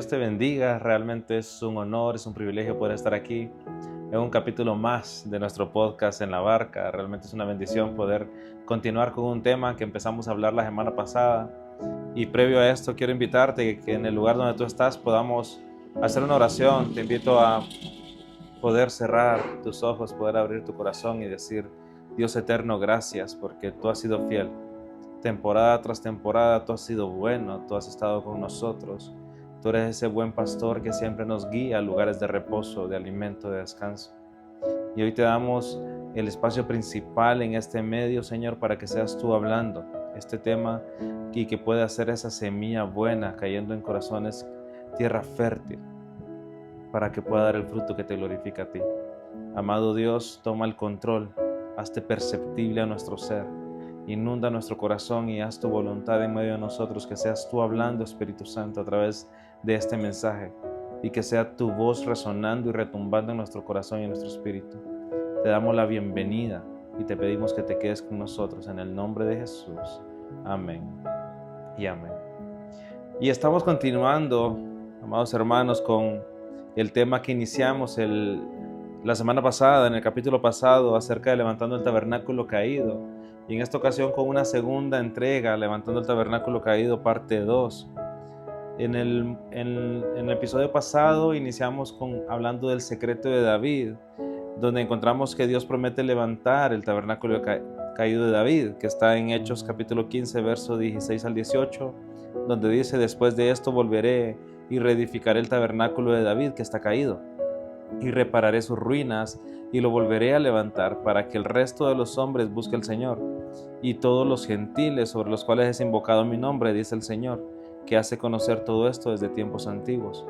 te bendiga. Realmente es un honor, es un privilegio poder estar aquí en un capítulo más de nuestro podcast En la Barca. Realmente es una bendición poder continuar con un tema que empezamos a hablar la semana pasada. Y previo a esto quiero invitarte que en el lugar donde tú estás podamos hacer una oración. Te invito a poder cerrar tus ojos, poder abrir tu corazón y decir: Dios eterno, gracias porque tú has sido fiel. Temporada tras temporada tú has sido bueno, tú has estado con nosotros. Tú eres ese buen pastor que siempre nos guía a lugares de reposo, de alimento, de descanso. Y hoy te damos el espacio principal en este medio, Señor, para que seas tú hablando este tema y que pueda ser esa semilla buena cayendo en corazones, tierra fértil, para que pueda dar el fruto que te glorifica a ti. Amado Dios, toma el control, hazte perceptible a nuestro ser. Inunda nuestro corazón y haz tu voluntad en medio de nosotros, que seas tú hablando, Espíritu Santo, a través de este mensaje, y que sea tu voz resonando y retumbando en nuestro corazón y en nuestro espíritu. Te damos la bienvenida y te pedimos que te quedes con nosotros en el nombre de Jesús. Amén y amén. Y estamos continuando, amados hermanos, con el tema que iniciamos la semana pasada, en el capítulo pasado, acerca de levantando el tabernáculo caído. Y en esta ocasión con una segunda entrega, levantando el tabernáculo caído, parte 2. En el episodio pasado iniciamos hablando del secreto de David, donde encontramos que Dios promete levantar el tabernáculo caído de David, que está en Hechos capítulo 15, verso 16 al 18, donde dice: después de esto volveré y reedificaré el tabernáculo de David que está caído, y repararé sus ruinas y lo volveré a levantar, para que el resto de los hombres busque al Señor, y todos los gentiles sobre los cuales es invocado mi nombre, dice el Señor, que hace conocer todo esto desde tiempos antiguos.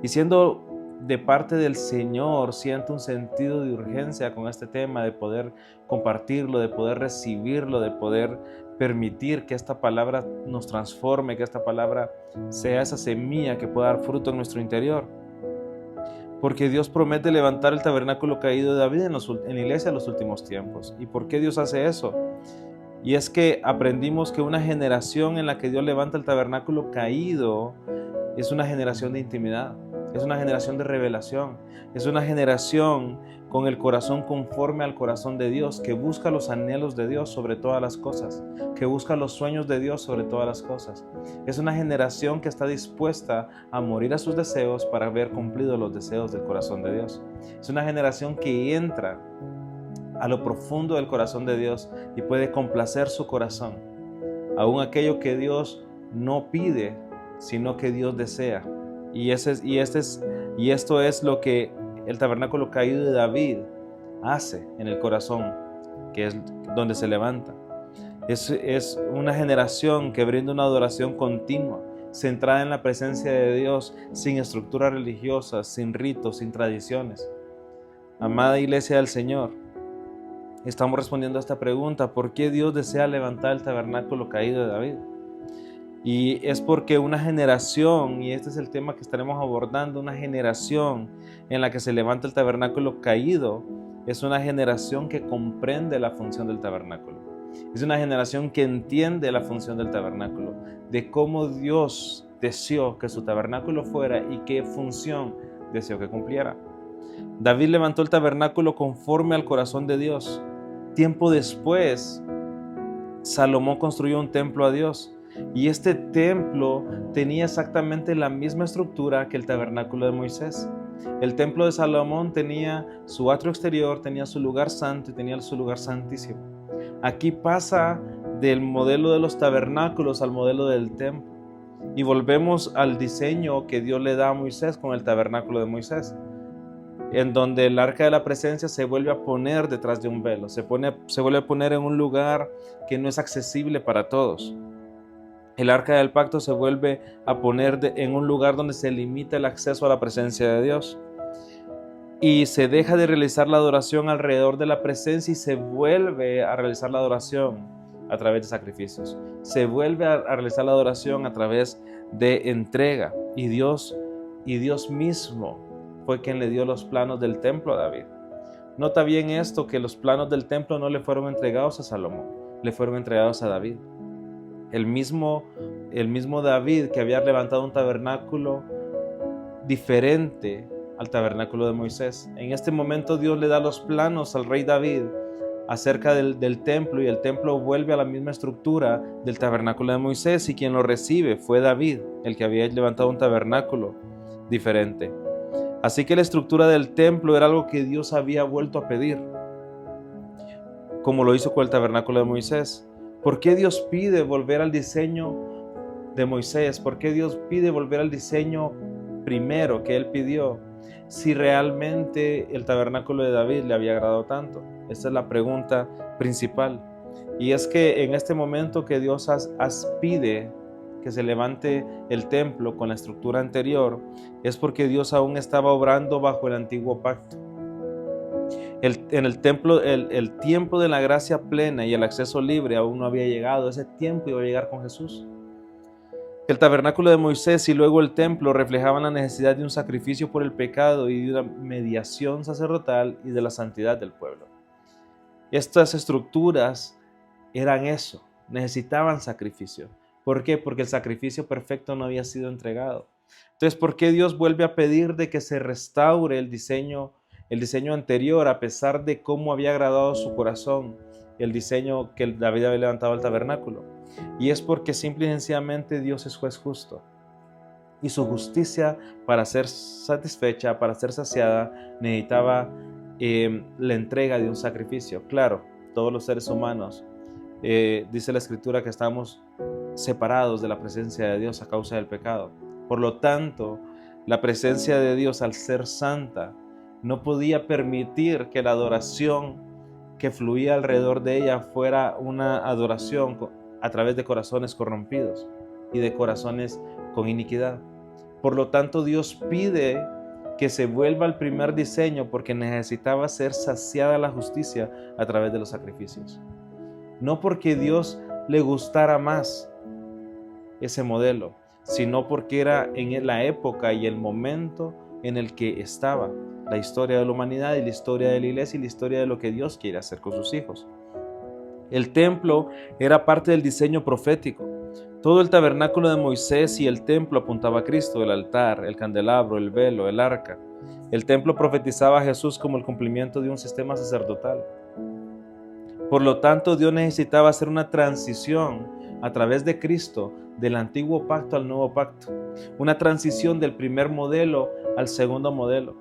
Y siendo de parte del Señor, siento un sentido de urgencia con este tema, de poder compartirlo, de poder recibirlo, de poder permitir que esta palabra nos transforme, que esta palabra sea esa semilla que pueda dar fruto en nuestro interior. Porque Dios promete levantar el tabernáculo caído de David en la iglesia de los últimos tiempos. ¿Y por qué Dios hace eso? Y es que aprendimos que una generación en la que Dios levanta el tabernáculo caído es una generación de intimidad, es una generación de revelación, es una generación con el corazón conforme al corazón de Dios, que busca los anhelos de Dios sobre todas las cosas, que busca los sueños de Dios sobre todas las cosas. Es una generación que está dispuesta a morir a sus deseos para ver cumplidos los deseos del corazón de Dios. Es una generación que entra a lo profundo del corazón de Dios y puede complacer su corazón, aún aquello que Dios no pide, sino que Dios desea. Y esto es lo que el tabernáculo caído de David hace en el corazón, que es donde se levanta. Es una generación que brinda una adoración continua, centrada en la presencia de Dios, sin estructuras religiosas, sin ritos, sin tradiciones. Amada iglesia del Señor, estamos respondiendo a esta pregunta: ¿por qué Dios desea levantar el tabernáculo caído de David? Y es porque una generación, y este es el tema que estaremos abordando, una generación en la que se levanta el tabernáculo caído, es una generación que comprende la función del tabernáculo. Es una generación que entiende la función del tabernáculo, de cómo Dios deseó que su tabernáculo fuera y qué función deseó que cumpliera. David levantó el tabernáculo conforme al corazón de Dios. Tiempo después, Salomón construyó un templo a Dios, y este templo tenía exactamente la misma estructura que el tabernáculo de Moisés. El templo de Salomón tenía su atrio exterior, tenía su lugar santo y tenía su lugar santísimo. Aquí pasa del modelo de los tabernáculos al modelo del templo, y volvemos al diseño que Dios le da a Moisés con el tabernáculo de Moisés, en donde el arca de la presencia se vuelve a poner detrás de un velo, se vuelve a poner en un lugar que no es accesible para todos. El arca del pacto se vuelve a poner en un lugar donde se limita el acceso a la presencia de Dios, y se deja de realizar la adoración alrededor de la presencia y se vuelve a realizar la adoración a través de sacrificios. Se vuelve a realizar la adoración a través de entrega, y Dios mismo fue quien le dio los planos del templo a David. Nota bien esto, que los planos del templo no le fueron entregados a Salomón, le fueron entregados a David. El mismo David, que había levantado un tabernáculo diferente al tabernáculo de Moisés. En este momento Dios le da los planos al rey David acerca del templo, y el templo vuelve a la misma estructura del tabernáculo de Moisés, y quien lo recibe fue David, el que había levantado un tabernáculo diferente. Así que la estructura del templo era algo que Dios había vuelto a pedir, como lo hizo con el tabernáculo de Moisés. ¿Por qué Dios pide volver al diseño de Moisés? ¿Por qué Dios pide volver al diseño primero que él pidió, si realmente el tabernáculo de David le había agradado tanto? Esa es la pregunta principal. Y es que en este momento que Dios pide que se levante el templo con la estructura anterior, es porque Dios aún estaba obrando bajo el antiguo pacto. En el templo, el tiempo de la gracia plena y el acceso libre aún no había llegado. Ese tiempo iba a llegar con Jesús. El tabernáculo de Moisés y luego el templo reflejaban la necesidad de un sacrificio por el pecado y de una mediación sacerdotal y de la santidad del pueblo. Estas estructuras eran eso, necesitaban sacrificio. ¿Por qué? Porque el sacrificio perfecto no había sido entregado. Entonces, ¿por qué Dios vuelve a pedir de que se restaure el diseño anterior, a pesar de cómo había agradado su corazón el diseño que David había levantado al tabernáculo? Y es porque simple y sencillamente Dios es juez justo. Y su justicia, para ser satisfecha, para ser saciada, necesitaba la entrega de un sacrificio. Claro, todos los seres humanos, dice la Escritura que estamos separados de la presencia de Dios a causa del pecado. Por lo tanto, la presencia de Dios, al ser santa, no podía permitir que la adoración que fluía alrededor de ella fuera una adoración a través de corazones corrompidos y de corazones con iniquidad. Por lo tanto, Dios pide que se vuelva al primer diseño porque necesitaba ser saciada la justicia a través de los sacrificios. No porque Dios le gustara más ese modelo, sino porque era en la época y el momento en el que estaba la historia de la humanidad y la historia de la iglesia y la historia de lo que Dios quiere hacer con sus hijos. El templo era parte del diseño profético. Todo el tabernáculo de Moisés y el templo apuntaba a Cristo: el altar, el candelabro, el velo, el arca. El templo profetizaba a Jesús como el cumplimiento de un sistema sacerdotal. Por lo tanto, Dios necesitaba hacer una transición a través de Cristo del antiguo pacto al nuevo pacto. Una transición del primer modelo al segundo modelo.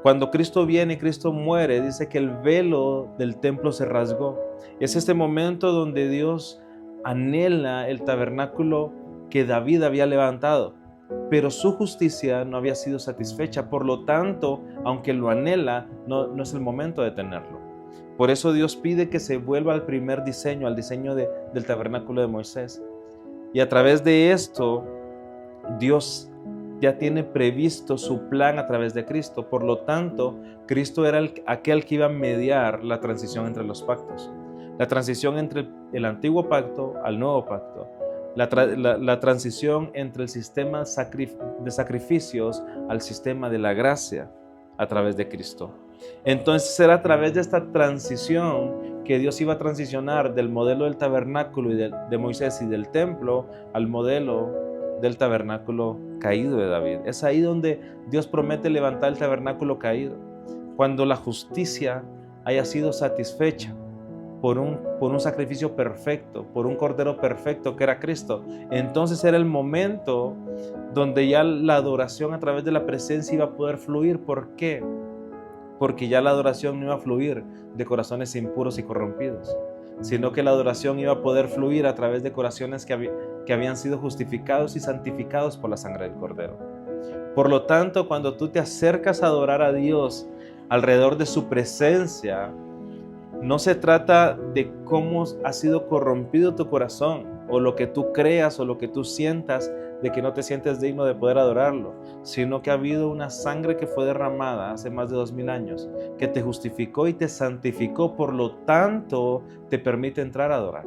Cuando Cristo viene y Cristo muere, dice que el velo del templo se rasgó. Es este momento donde Dios anhela el tabernáculo que David había levantado, pero su justicia no había sido satisfecha. Por lo tanto, aunque lo anhela, no es el momento de tenerlo. Por eso Dios pide que se vuelva al primer diseño, al diseño del tabernáculo de Moisés. Y a través de esto, Dios ya tiene previsto su plan a través de Cristo. Por lo tanto, Cristo era aquel que iba a mediar la transición entre los pactos. La transición entre el antiguo pacto al nuevo pacto. La transición entre el sistema de sacrificios al sistema de la gracia a través de Cristo. Entonces era a través de esta transición que Dios iba a transicionar del modelo del tabernáculo y de Moisés y del templo al modelo del tabernáculo caído de David. Es ahí donde Dios promete levantar el tabernáculo caído. Cuando la justicia haya sido satisfecha por un sacrificio perfecto, por un cordero perfecto que era Cristo, entonces era el momento donde ya la adoración a través de la presencia iba a poder fluir. ¿Por qué? Porque ya la adoración no iba a fluir de corazones impuros y corrompidos, sino que la adoración iba a poder fluir a través de corazones que habían sido justificados y santificados por la sangre del Cordero. Por lo tanto, cuando tú te acercas a adorar a Dios alrededor de su presencia, no se trata de cómo ha sido corrompido tu corazón, o lo que tú creas o lo que tú sientas de que no te sientes digno de poder adorarlo, sino que ha habido una sangre que fue derramada hace más de 2000 años, que te justificó y te santificó, por lo tanto te permite entrar a adorar.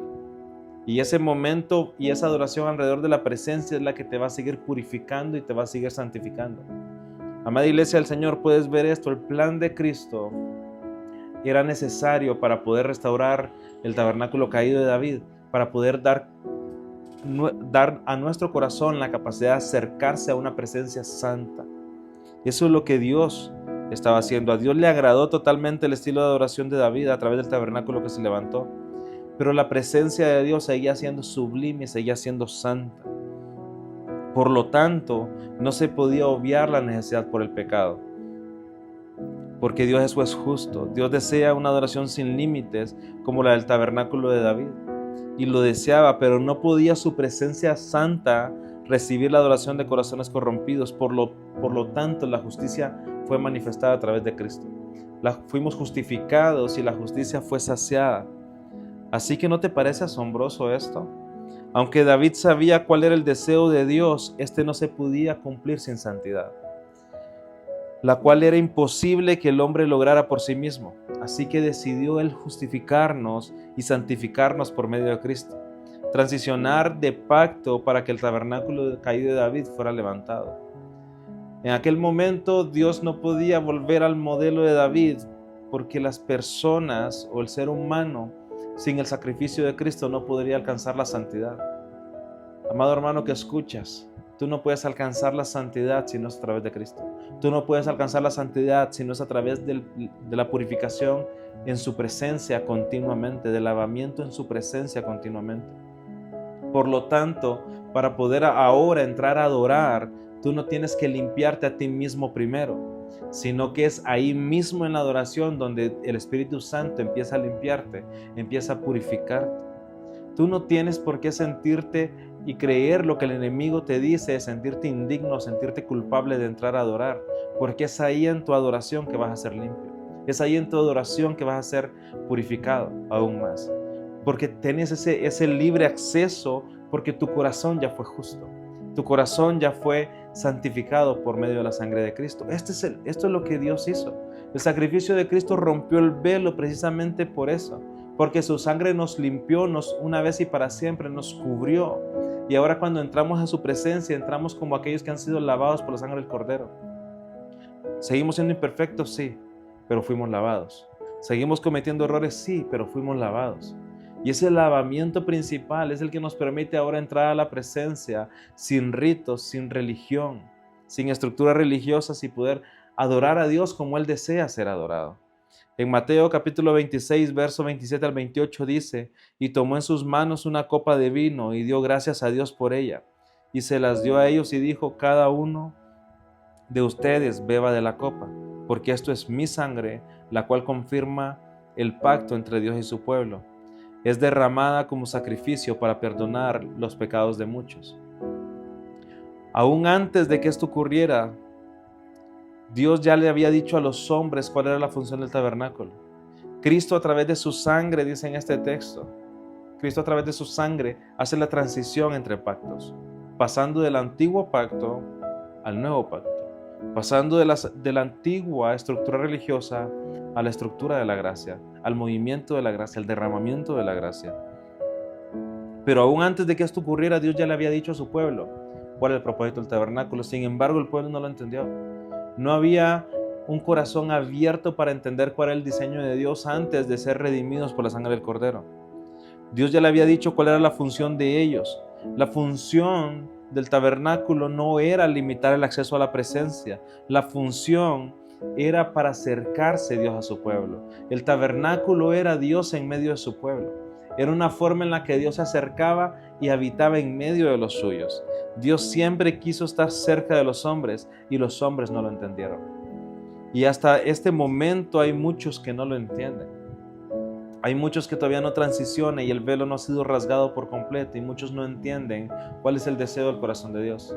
Y ese momento y esa adoración alrededor de la presencia es la que te va a seguir purificando y te va a seguir santificando. Amada iglesia del Señor, puedes ver esto: el plan de Cristo era necesario para poder restaurar el tabernáculo caído de David, para poder dar a nuestro corazón la capacidad de acercarse a una presencia santa. Eso es lo que Dios estaba haciendo. A Dios le agradó totalmente el estilo de adoración de David a través del tabernáculo que se levantó. Pero la presencia de Dios seguía siendo sublime, seguía siendo santa. Por lo tanto, no se podía obviar la necesidad por el pecado. Porque Dios es justo. Dios desea una adoración sin límites como la del tabernáculo de David. Y lo deseaba, pero no podía su presencia santa recibir la adoración de corazones corrompidos. Por lo tanto, la justicia fue manifestada a través de Cristo. Fuimos justificados y la justicia fue saciada. Así que ¿no te parece asombroso esto? Aunque David sabía cuál era el deseo de Dios, este no se podía cumplir sin santidad, la cual era imposible que el hombre lograra por sí mismo. Así que decidió él justificarnos y santificarnos por medio de Cristo, transicionar de pacto para que el tabernáculo caído de David fuera levantado. En aquel momento Dios no podía volver al modelo de David, porque las personas o el ser humano sin el sacrificio de Cristo no podría alcanzar la santidad. Amado hermano que escuchas, tú no puedes alcanzar la santidad si no es a través de Cristo. Tú no puedes alcanzar la santidad si no es a través de la purificación en su presencia continuamente, del lavamiento en su presencia continuamente. Por lo tanto, para poder ahora entrar a adorar, tú no tienes que limpiarte a ti mismo primero, sino que es ahí mismo en la adoración donde el Espíritu Santo empieza a limpiarte, empieza a purificarte. Tú no tienes por qué sentirte y creer lo que el enemigo te dice, sentirte indigno, sentirte culpable de entrar a adorar, porque es ahí en tu adoración que vas a ser limpio. Es ahí en tu adoración que vas a ser purificado aún más, porque tienes ese libre acceso, porque tu corazón ya fue justo. Tu corazón ya fue santificado por medio de la sangre de Cristo. Esto es lo que Dios hizo. El sacrificio de Cristo rompió el velo precisamente por eso, porque su sangre nos limpió, una vez y para siempre nos cubrió. Y ahora cuando entramos a su presencia, entramos como aquellos que han sido lavados por la sangre del Cordero. Seguimos siendo imperfectos, sí, pero fuimos lavados. Seguimos cometiendo errores, sí, pero fuimos lavados. Y ese lavamiento principal es el que nos permite ahora entrar a la presencia sin ritos, sin religión, sin estructuras religiosas y poder adorar a Dios como Él desea ser adorado. En Mateo capítulo 26, verso 27 al 28 dice: y tomó en sus manos una copa de vino y dio gracias a Dios por ella. Y se las dio a ellos y dijo: cada uno de ustedes beba de la copa, porque esto es mi sangre, la cual confirma el pacto entre Dios y su pueblo. Es derramada como sacrificio para perdonar los pecados de muchos. Aún antes de que esto ocurriera, Dios ya le había dicho a los hombres cuál era la función del tabernáculo. Cristo a través de su sangre, dice en este texto, Cristo a través de su sangre hace la transición entre pactos, pasando del antiguo pacto al nuevo pacto, pasando de la antigua estructura religiosa a la estructura de la gracia, al movimiento de la gracia, al derramamiento de la gracia. Pero aún antes de que esto ocurriera, Dios ya le había dicho a su pueblo cuál era el propósito del tabernáculo. Sin embargo, el pueblo no lo entendió. No había un corazón abierto para entender cuál era el diseño de Dios antes de ser redimidos por la sangre del Cordero. Dios ya le había dicho cuál era la función de ellos. La función del tabernáculo no era limitar el acceso a la presencia. La función era para acercarse Dios a su pueblo. El tabernáculo era Dios en medio de su pueblo. Era una forma en la que Dios se acercaba y habitaba en medio de los suyos. Dios siempre quiso estar cerca de los hombres y los hombres no lo entendieron. Y hasta este momento hay muchos que no lo entienden. Hay muchos que todavía no transicionan y el velo no ha sido rasgado por completo y muchos no entienden cuál es el deseo del corazón de Dios.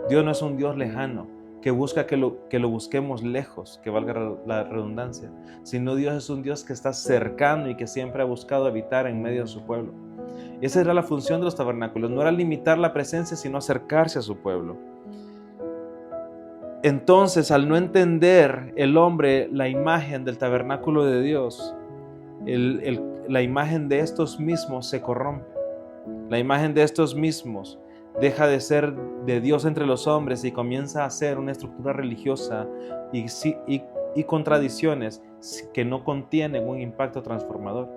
Dios no es un Dios lejano que busca que lo busquemos lejos, que valga la redundancia, sino Dios es un Dios que está cercano y que siempre ha buscado habitar en medio de su pueblo. Esa era la función de los tabernáculos, no era limitar la presencia, sino acercarse a su pueblo. Entonces, al no entender el hombre la imagen del tabernáculo de Dios, la imagen de estos mismos se corrompe. La imagen de estos mismos deja de ser de Dios entre los hombres y comienza a ser una estructura religiosa y con tradiciones que no contienen un impacto transformador.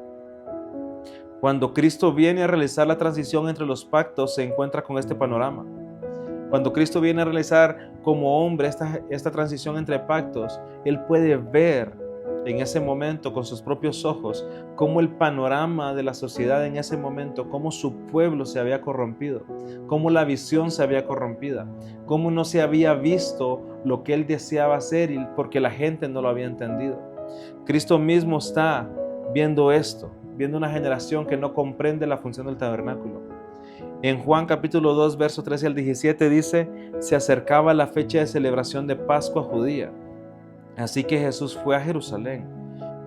Cuando Cristo viene a realizar la transición entre los pactos, se encuentra con este panorama. Cuando Cristo viene a realizar como hombre esta transición entre pactos, Él puede ver en ese momento con sus propios ojos cómo el panorama de la sociedad en ese momento, cómo su pueblo se había corrompido, cómo la visión se había corrompida, cómo no se había visto lo que Él deseaba hacer porque la gente no lo había entendido. Cristo mismo está viendo esto, viendo una generación que no comprende la función del tabernáculo. En Juan capítulo 2, verso 13 al 17 dice: se acercaba la fecha de celebración de Pascua judía. Así que Jesús fue a Jerusalén.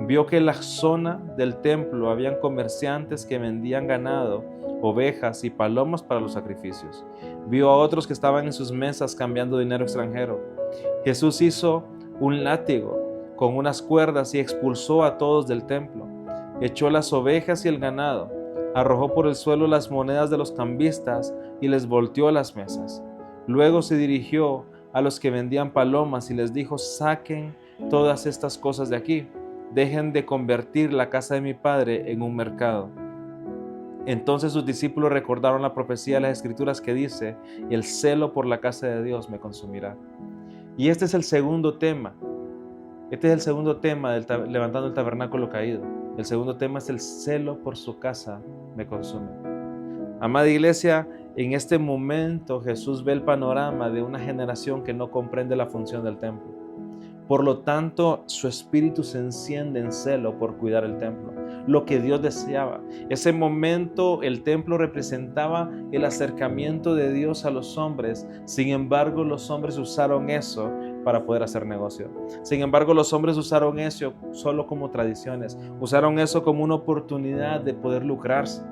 Vio que en la zona del templo habían comerciantes que vendían ganado, ovejas y palomas para los sacrificios. Vio a otros que estaban en sus mesas cambiando dinero extranjero. Jesús hizo un látigo con unas cuerdas y expulsó a todos del templo. Echó las ovejas y el ganado, arrojó por el suelo las monedas de los cambistas y les volteó las mesas. Luego se dirigió a los que vendían palomas y les dijo: saquen todas estas cosas de aquí, dejen de convertir la casa de mi Padre en un mercado. Entonces sus discípulos recordaron la profecía de las Escrituras que dice: el celo por la casa de Dios me consumirá. Y este es el segundo tema. Este es el segundo tema del levantando el tabernáculo caído. El segundo tema es: el celo por su casa me consume. Amada iglesia, en este momento Jesús ve el panorama de una generación que no comprende la función del templo. Por lo tanto, su espíritu se enciende en celo por cuidar el templo, lo que Dios deseaba. Ese momento el templo representaba el acercamiento de Dios a los hombres. Sin embargo, los hombres usaron eso para poder hacer negocio. Sin embargo, los hombres usaron eso solo como tradiciones. Usaron eso como una oportunidad de poder lucrarse.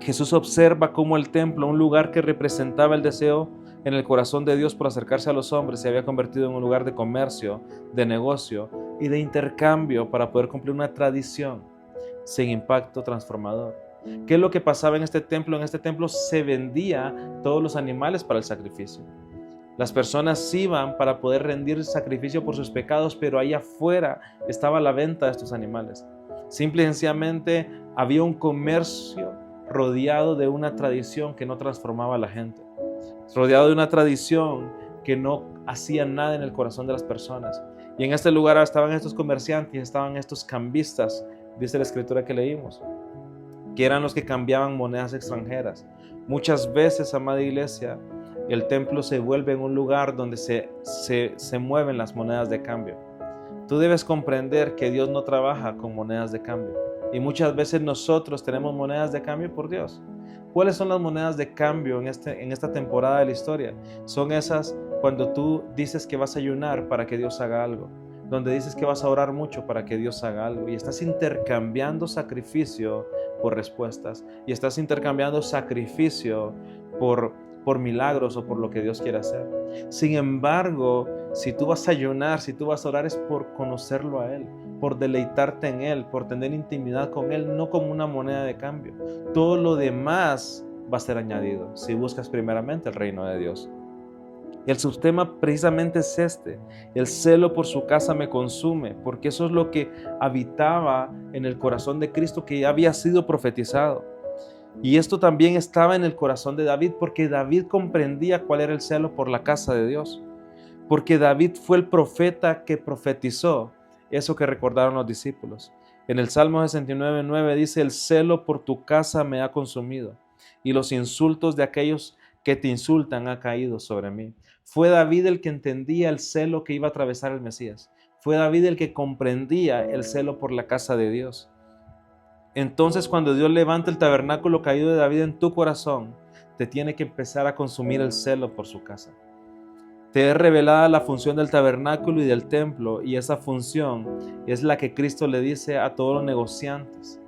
Jesús observa cómo el templo, un lugar que representaba el deseo en el corazón de Dios por acercarse a los hombres, se había convertido en un lugar de comercio, de negocio y de intercambio para poder cumplir una tradición sin impacto transformador. ¿Qué es lo que pasaba en este templo? En este templo se vendía todos los animales para el sacrificio. Las personas iban para poder rendir sacrificio por sus pecados, pero ahí afuera estaba la venta de estos animales. Simple y sencillamente había un comercio rodeado de una tradición que no transformaba a la gente, rodeado de una tradición que no hacía nada en el corazón de las personas. Y en este lugar estaban estos comerciantes, estaban estos cambistas, dice la escritura que leímos, que eran los que cambiaban monedas extranjeras. Muchas veces, amada iglesia, el templo se vuelve en un lugar donde se mueven las monedas de cambio. Tú debes comprender que Dios no trabaja con monedas de cambio. Y muchas veces nosotros tenemos monedas de cambio por Dios. ¿Cuáles son las monedas de cambio en esta temporada de la historia? Son esas cuando tú dices que vas a ayunar para que Dios haga algo, donde dices que vas a orar mucho para que Dios haga algo, y estás intercambiando sacrificio por respuestas, y estás intercambiando sacrificio por milagros o por lo que Dios quiere hacer. Sin embargo, si tú vas a ayunar, si tú vas a orar, es por conocerlo a Él, por deleitarte en Él, por tener intimidad con Él, no como una moneda de cambio. Todo lo demás va a ser añadido si buscas primeramente el reino de Dios. Y el subtema precisamente es este: el celo por su casa me consume, porque eso es lo que habitaba en el corazón de Cristo, que ya había sido profetizado. Y esto también estaba en el corazón de David, porque David comprendía cuál era el celo por la casa de Dios, porque David fue el profeta que profetizó eso que recordaron los discípulos. En el Salmo 69:9 dice: el celo por tu casa me ha consumido, y los insultos de aquellos que te insultan han caído sobre mí. Fue David el que entendía el celo que iba a atravesar el Mesías. Fue David el que comprendía el celo por la casa de Dios. Entonces, cuando Dios levanta el tabernáculo caído de David en tu corazón, te tiene que empezar a consumir el celo por su casa. Te es revelada la función del tabernáculo y del templo, y esa función es la que Cristo le dice a todos los negociantes,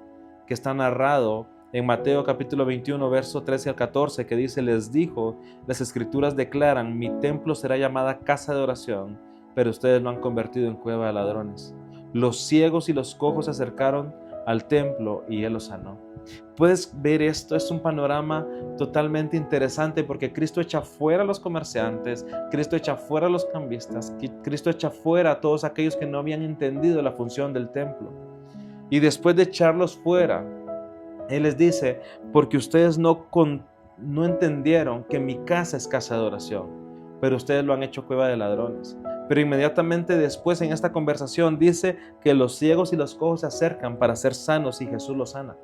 que está narrado en Mateo capítulo 21, verso 13 al 14, que dice: les dijo, las escrituras declaran, mi templo será llamada casa de oración, pero ustedes lo han convertido en cueva de ladrones. Los ciegos y los cojos se acercaron al templo y Él los sanó. Puedes ver esto, es un panorama totalmente interesante, porque Cristo echa fuera a los comerciantes, Cristo echa fuera a los cambistas, Cristo echa fuera a todos aquellos que no habían entendido la función del templo. Y después de echarlos fuera, Él les dice: porque ustedes no no entendieron que mi casa es casa de oración, pero ustedes lo han hecho cueva de ladrones. Pero inmediatamente después en esta conversación dice que los ciegos y los cojos se acercan para ser sanos y Jesús los sana.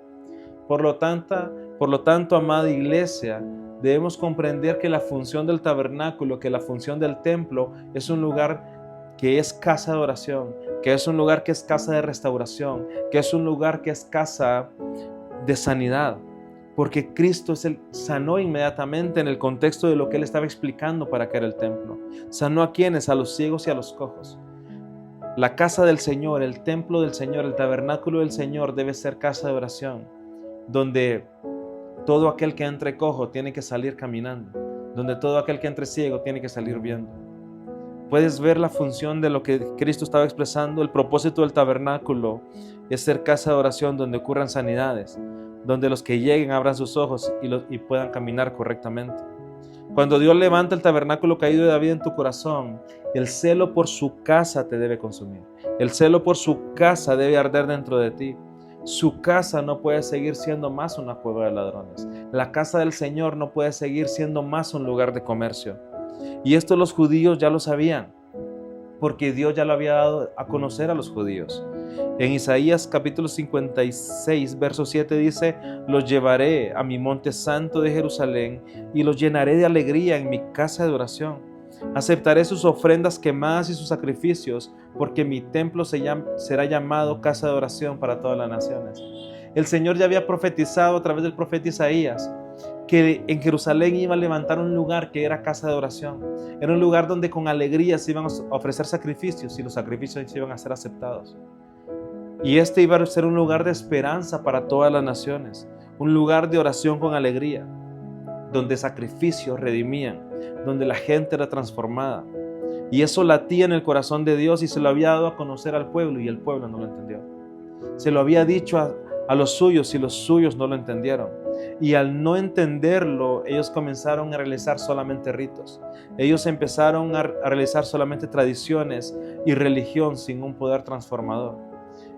Por lo tanto, amada iglesia, debemos comprender que la función del tabernáculo, que la función del templo es un lugar que es casa de oración, que es un lugar que es casa de restauración, que es un lugar que es casa de sanidad. Porque Cristo sanó inmediatamente en el contexto de lo que Él estaba explicando para que era el templo. ¿Sanó a quiénes? A los ciegos y a los cojos. La casa del Señor, el templo del Señor, el tabernáculo del Señor debe ser casa de oración, donde todo aquel que entre cojo tiene que salir caminando, donde todo aquel que entre ciego tiene que salir viendo. Puedes ver la función de lo que Cristo estaba expresando. El propósito del tabernáculo es ser casa de oración donde ocurran sanidades, donde los que lleguen abran sus ojos y puedan caminar correctamente. Cuando Dios levanta el tabernáculo caído de David en tu corazón, el celo por su casa te debe consumir. El celo por su casa debe arder dentro de ti. Su casa no puede seguir siendo más una cueva de ladrones. La casa del Señor no puede seguir siendo más un lugar de comercio. Y esto los judíos ya lo sabían, porque Dios ya lo había dado a conocer a los judíos. En Isaías capítulo 56, verso 7 dice: los llevaré a mi monte santo de Jerusalén y los llenaré de alegría en mi casa de oración. Aceptaré sus ofrendas quemadas y sus sacrificios, porque mi templo será llamado casa de oración para todas las naciones. El Señor ya había profetizado a través del profeta Isaías que en Jerusalén iba a levantar un lugar que era casa de oración. Era un lugar donde con alegría se iban a ofrecer sacrificios y los sacrificios iban a ser aceptados. Y este iba a ser un lugar de esperanza para todas las naciones, un lugar de oración con alegría, donde sacrificios redimían, donde la gente era transformada. Y eso latía en el corazón de Dios y se lo había dado a conocer al pueblo y el pueblo no lo entendió. Se lo había dicho a los suyos y los suyos no lo entendieron. Y al no entenderlo, ellos comenzaron a realizar solamente ritos. Ellos empezaron a realizar solamente tradiciones y religión sin un poder transformador.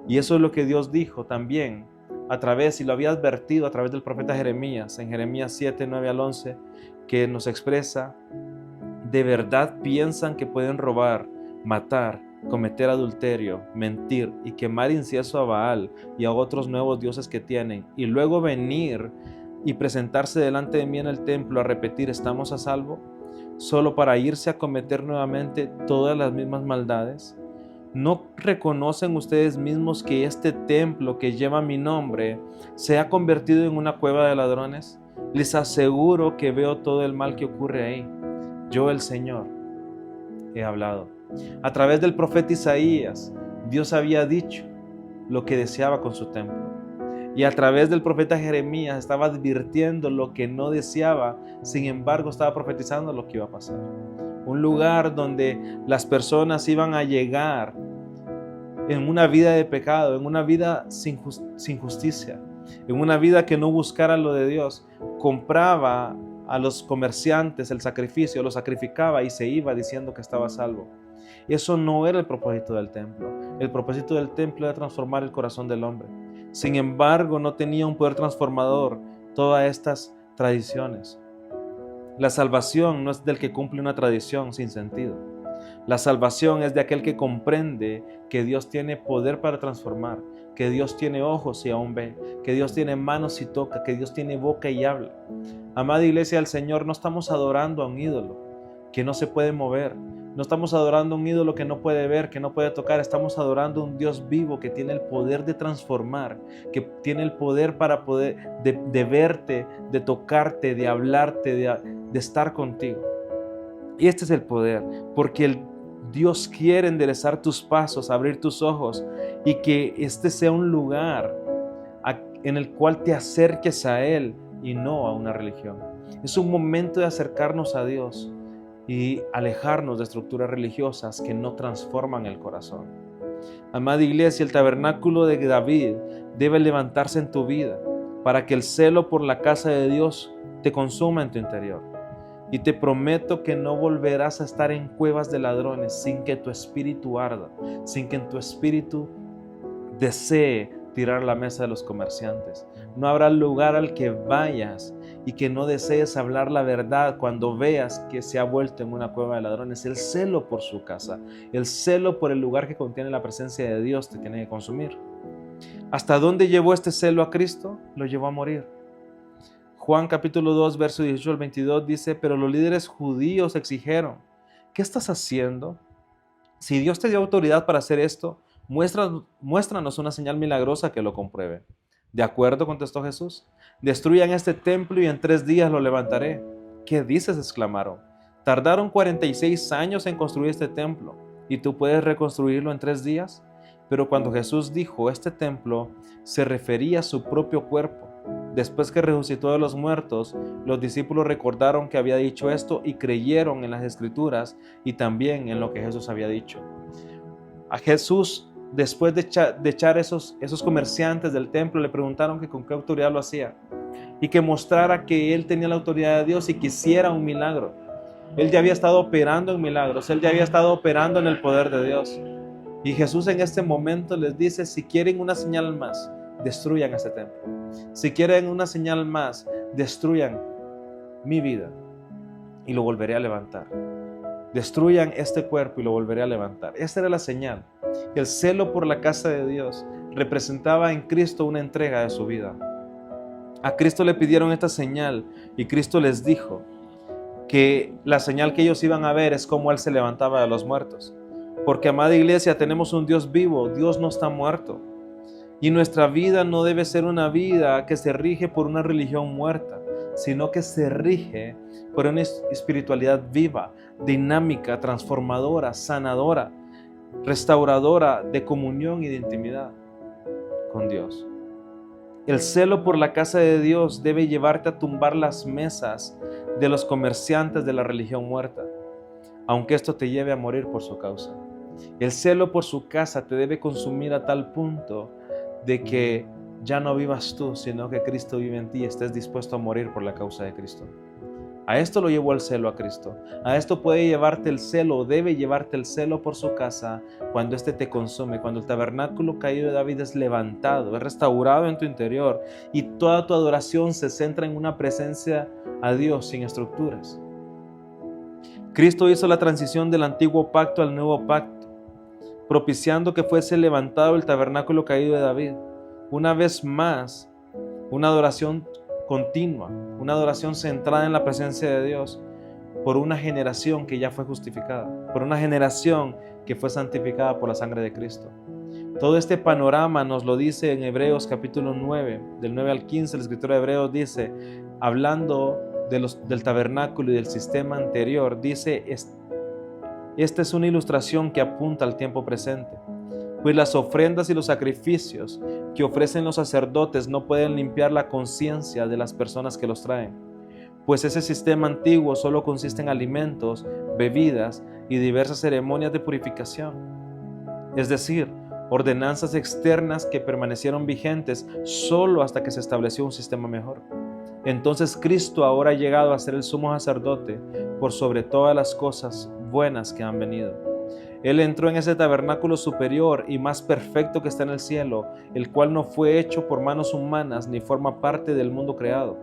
Y eso es lo que Dios dijo también a través, y lo había advertido a través del profeta Jeremías, en Jeremías 7, 9 al 11, que nos expresa: ¿de verdad piensan que pueden robar, matar, cometer adulterio, mentir y quemar incienso a Baal y a otros nuevos dioses que tienen, y luego venir y presentarse delante de mí en el templo a repetir estamos a salvo, solo para irse a cometer nuevamente todas las mismas maldades? ¿No reconocen ustedes mismos que este templo que lleva mi nombre se ha convertido en una cueva de ladrones? Les aseguro que veo todo el mal que ocurre ahí. Yo, el Señor, he hablado. A través del profeta Isaías, Dios había dicho lo que deseaba con su templo. Y a través del profeta Jeremías estaba advirtiendo lo que no deseaba, sin embargo estaba profetizando lo que iba a pasar. Un lugar donde las personas iban a llegar en una vida de pecado, en una vida sin justicia, en una vida que no buscara lo de Dios. Compraba a los comerciantes el sacrificio, lo sacrificaba y se iba diciendo que estaba salvo. Eso no era el propósito del templo. El propósito del templo era transformar el corazón del hombre. Sin embargo, no tenía un poder transformador todas estas tradiciones. La salvación no es del que cumple una tradición sin sentido. La salvación es de aquel que comprende que Dios tiene poder para transformar, que Dios tiene ojos y aún ve, que Dios tiene manos y toca, que Dios tiene boca y habla. Amada iglesia del Señor, no estamos adorando a un ídolo que no se puede mover. No estamos adorando a un ídolo que no puede ver, que no puede tocar. Estamos adorando a un Dios vivo que tiene el poder de transformar, que tiene el poder para poder de verte, de tocarte, de hablarte, de estar contigo. Y este es el poder, porque Dios quiere enderezar tus pasos, abrir tus ojos y que este sea un lugar en el cual te acerques a Él y no a una religión. Es un momento de acercarnos a Dios y alejarnos de estructuras religiosas que no transforman el corazón. Amada iglesia, el tabernáculo de David debe levantarse en tu vida para que el celo por la casa de Dios te consuma en tu interior. Y te prometo que no volverás a estar en cuevas de ladrones sin que tu espíritu arda, sin que en tu espíritu desee tirar la mesa de los comerciantes. No habrá lugar al que vayas y que no desees hablar la verdad cuando veas que se ha vuelto en una cueva de ladrones. El celo por su casa, el celo por el lugar que contiene la presencia de Dios te tiene que consumir. ¿Hasta dónde llevó este celo a Cristo? Lo llevó a morir. Juan capítulo 2, verso 18 al 22 dice: pero los líderes judíos exigieron: ¿qué estás haciendo? Si Dios te dio autoridad para hacer esto, muéstranos una señal milagrosa que lo compruebe. ¿De acuerdo?, contestó Jesús. Destruyan este templo y en 3 días lo levantaré. ¿Qué dices?, exclamaron. Tardaron 46 años en construir este templo, ¿y tú puedes reconstruirlo en 3 días? Pero cuando Jesús dijo este templo, se refería a su propio cuerpo. Después que resucitó de los muertos, los discípulos recordaron que había dicho esto y creyeron en las Escrituras y también en lo que Jesús había dicho. A Jesús, después de echar esos comerciantes del templo, le preguntaron que con qué autoridad lo hacía y que mostrara que él tenía la autoridad de Dios y que hiciera un milagro. Él ya había estado operando en milagros, él ya había estado operando en el poder de Dios. Y Jesús en este momento les dice: si quieren una señal más, destruyan este templo. Si quieren una señal más, destruyan mi vida y lo volveré a levantar. Destruyan este cuerpo y lo volveré a levantar. Esta era la señal. El celo por la casa de Dios representaba en Cristo una entrega de su vida. A Cristo le pidieron esta señal y Cristo les dijo que la señal que ellos iban a ver es cómo Él se levantaba de los muertos. Porque, amada iglesia, tenemos un Dios vivo, Dios no está muerto. Y nuestra vida no debe ser una vida que se rige por una religión muerta, sino que se rige por una espiritualidad viva, dinámica, transformadora, sanadora, restauradora de comunión y de intimidad con Dios. El celo por la casa de Dios debe llevarte a tumbar las mesas de los comerciantes de la religión muerta, aunque esto te lleve a morir por su causa. El celo por su casa te debe consumir a tal punto de que ya no vivas tú, sino que Cristo vive en ti y estés dispuesto a morir por la causa de Cristo. A esto lo llevó el celo a Cristo. A esto puede llevarte el celo, debe llevarte el celo por su casa cuando éste te consume, cuando el tabernáculo caído de David es levantado, es restaurado en tu interior y toda tu adoración se centra en una presencia a Dios sin estructuras. Cristo hizo la transición del antiguo pacto al nuevo pacto, propiciando que fuese levantado el tabernáculo caído de David. Una vez más, una adoración continua, una adoración centrada en la presencia de Dios por una generación que ya fue justificada, por una generación que fue santificada por la sangre de Cristo. Todo este panorama nos lo dice en Hebreos capítulo 9, del 9 al 15, el escritor de Hebreos dice, hablando del tabernáculo y del sistema anterior, dice: esta es una ilustración que apunta al tiempo presente, pues las ofrendas y los sacrificios que ofrecen los sacerdotes no pueden limpiar la conciencia de las personas que los traen, pues ese sistema antiguo solo consiste en alimentos, bebidas y diversas ceremonias de purificación, es decir, ordenanzas externas que permanecieron vigentes solo hasta que se estableció un sistema mejor. Entonces Cristo ahora ha llegado a ser el sumo sacerdote por sobre todas las cosas buenas que han venido. Él entró en ese tabernáculo superior y más perfecto que está en el cielo, el cual no fue hecho por manos humanas ni forma parte del mundo creado.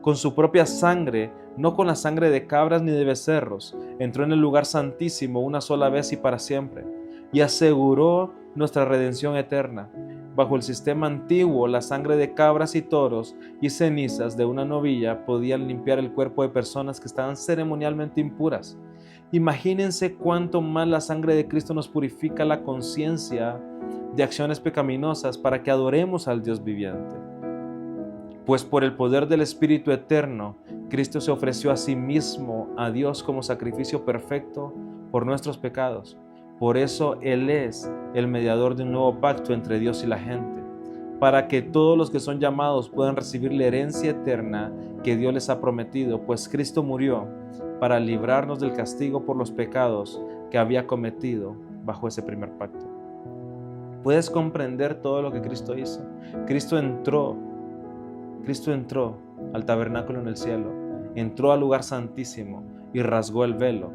Con su propia sangre, no con la sangre de cabras ni de becerros, entró en el lugar santísimo una sola vez y para siempre, y aseguró nuestra redención eterna. Bajo el sistema antiguo, la sangre de cabras y toros y cenizas de una novilla podían limpiar el cuerpo de personas que estaban ceremonialmente impuras. Imagínense cuánto más la sangre de Cristo nos purifica la conciencia de acciones pecaminosas para que adoremos al Dios viviente. Pues por el poder del Espíritu eterno, Cristo se ofreció a sí mismo a Dios como sacrificio perfecto por nuestros pecados. Por eso Él es el mediador de un nuevo pacto entre Dios y la gente, para que todos los que son llamados puedan recibir la herencia eterna que Dios les ha prometido, pues Cristo murió para librarnos del castigo por los pecados que había cometido bajo ese primer pacto. ¿Puedes comprender todo lo que Cristo hizo? Cristo entró al tabernáculo en el cielo, entró al lugar santísimo y rasgó el velo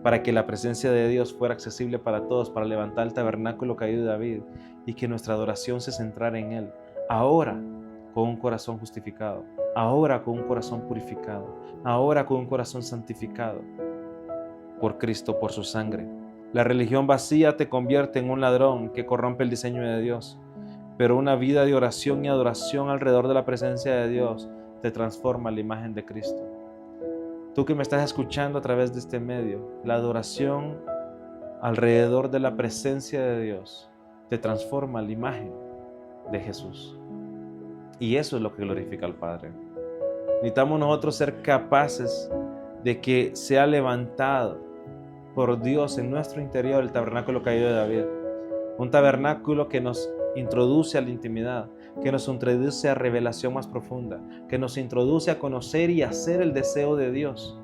para que la presencia de Dios fuera accesible para todos, para levantar el tabernáculo caído de David y que nuestra adoración se centrara en Él, ahora con un corazón justificado. ahora con un corazón purificado, ahora con un corazón santificado por Cristo, por su sangre. La religión vacía te convierte en un ladrón que corrompe el diseño de Dios, pero una vida de oración y adoración alrededor de la presencia de Dios te transforma a la imagen de Cristo. Tú que me estás escuchando a través de este medio, la adoración alrededor de la presencia de Dios te transforma a la imagen de Jesús. Y eso es lo que glorifica al Padre. Necesitamos nosotros ser capaces de que sea levantado por Dios en nuestro interior el tabernáculo caído de David. Un tabernáculo que nos introduce a la intimidad, que nos introduce a revelación más profunda, que nos introduce a conocer y hacer el deseo de Dios.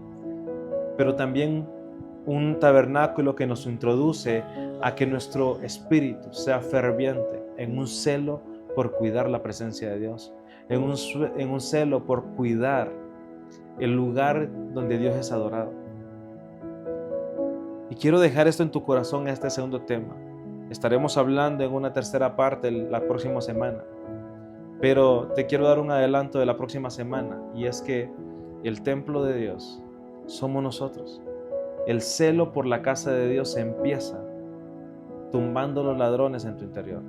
Pero también un tabernáculo que nos introduce a que nuestro espíritu sea ferviente en un celo por cuidar la presencia de Dios, en un celo por cuidar el lugar donde Dios es adorado. Y quiero dejar esto en tu corazón, este segundo tema. Estaremos hablando en una tercera parte la próxima semana, pero te quiero dar un adelanto de la próxima semana, y es que el templo de Dios somos nosotros. El celo por la casa de Dios empieza tumbando los ladrones en tu interior,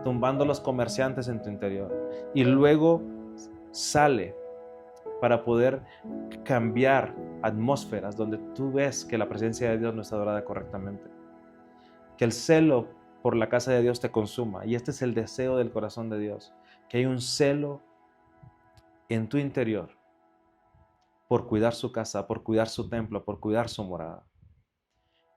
tumbando los comerciantes en tu interior, y luego sale para poder cambiar atmósferas donde tú ves que la presencia de Dios no está adorada correctamente. Que el celo por la casa de Dios te consuma, y este es el deseo del corazón de Dios, que hay un celo en tu interior por cuidar su casa, por cuidar su templo, por cuidar su morada.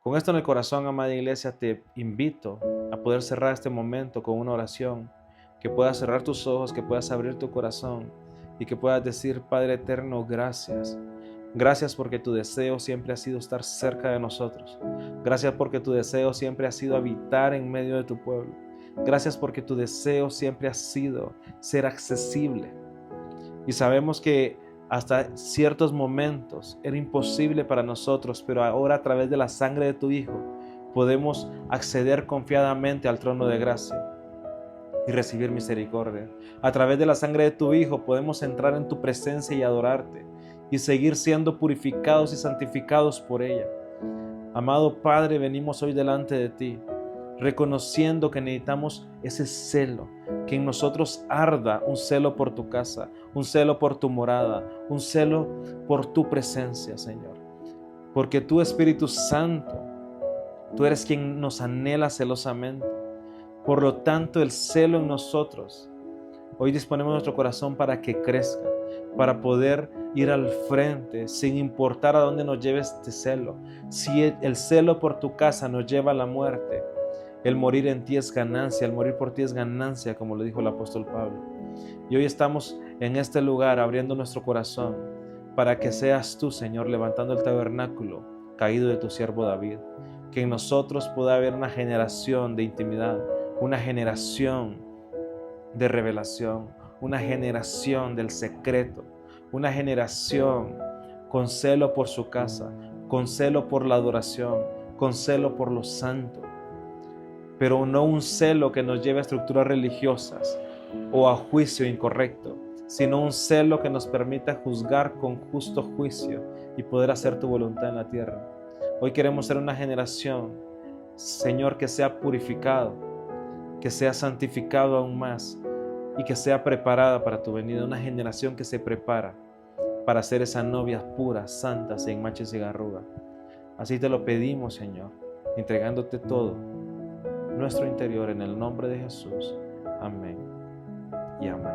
Con esto en el corazón, amada iglesia, te invito a poder cerrar este momento con una oración, que puedas cerrar tus ojos, que puedas abrir tu corazón y que puedas decir: Padre eterno, gracias. Gracias porque tu deseo siempre ha sido estar cerca de nosotros. Gracias porque tu deseo siempre ha sido habitar en medio de tu pueblo. Gracias porque tu deseo siempre ha sido ser accesible. Y sabemos que hasta ciertos momentos era imposible para nosotros, pero ahora a través de la sangre de tu Hijo podemos acceder confiadamente al trono de gracia y recibir misericordia. A través de la sangre de tu Hijo podemos entrar en tu presencia y adorarte y seguir siendo purificados y santificados por ella. Amado Padre, venimos hoy delante de ti, reconociendo que necesitamos ese celo, que en nosotros arda un celo por tu casa, un celo por tu morada, un celo por tu presencia, Señor. Porque tú, Espíritu Santo, tú eres quien nos anhela celosamente. Por lo tanto, el celo en nosotros, hoy disponemos nuestro corazón para que crezca, para poder ir al frente sin importar a dónde nos lleve este celo. Si el celo por tu casa nos lleva a la muerte, el morir en ti es ganancia, el morir por ti es ganancia, como lo dijo el apóstol Pablo. Y hoy estamos en este lugar abriendo nuestro corazón para que seas tú, Señor, levantando el tabernáculo caído de tu siervo David. Que en nosotros pueda haber una generación de intimidad, una generación de revelación, una generación del secreto, una generación con celo por su casa, con celo por la adoración, con celo por lo santo. Pero no un celo que nos lleve a estructuras religiosas o a juicio incorrecto, sino un celo que nos permita juzgar con justo juicio y poder hacer tu voluntad en la tierra. Hoy queremos ser una generación, Señor, que sea purificado, que sea santificado aún más y que sea preparada para tu venida. Una generación que se prepara para ser esa novia pura, santa, sin mancha y sin arruga. Así te lo pedimos, Señor, entregándote todo nuestro interior en el nombre de Jesús. Amén y amén.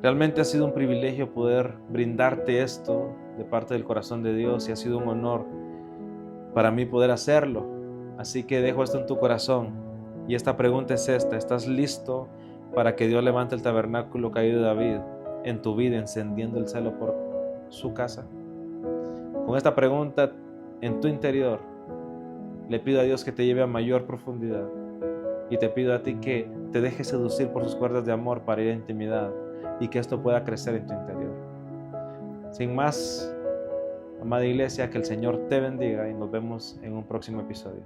Realmente ha sido un privilegio poder brindarte esto de parte del corazón de Dios, y ha sido un honor para mí poder hacerlo. Así que dejo esto en tu corazón, y esta pregunta es esta: ¿estás listo para que Dios levante el tabernáculo caído de David en tu vida, encendiendo el celo por su casa? Con esta pregunta en tu interior, le pido a Dios que te lleve a mayor profundidad, y te pido a ti que te dejes seducir por sus cuerdas de amor para ir a intimidad, y que esto pueda crecer en tu interior. Sin más, amada iglesia, que el Señor te bendiga y nos vemos en un próximo episodio.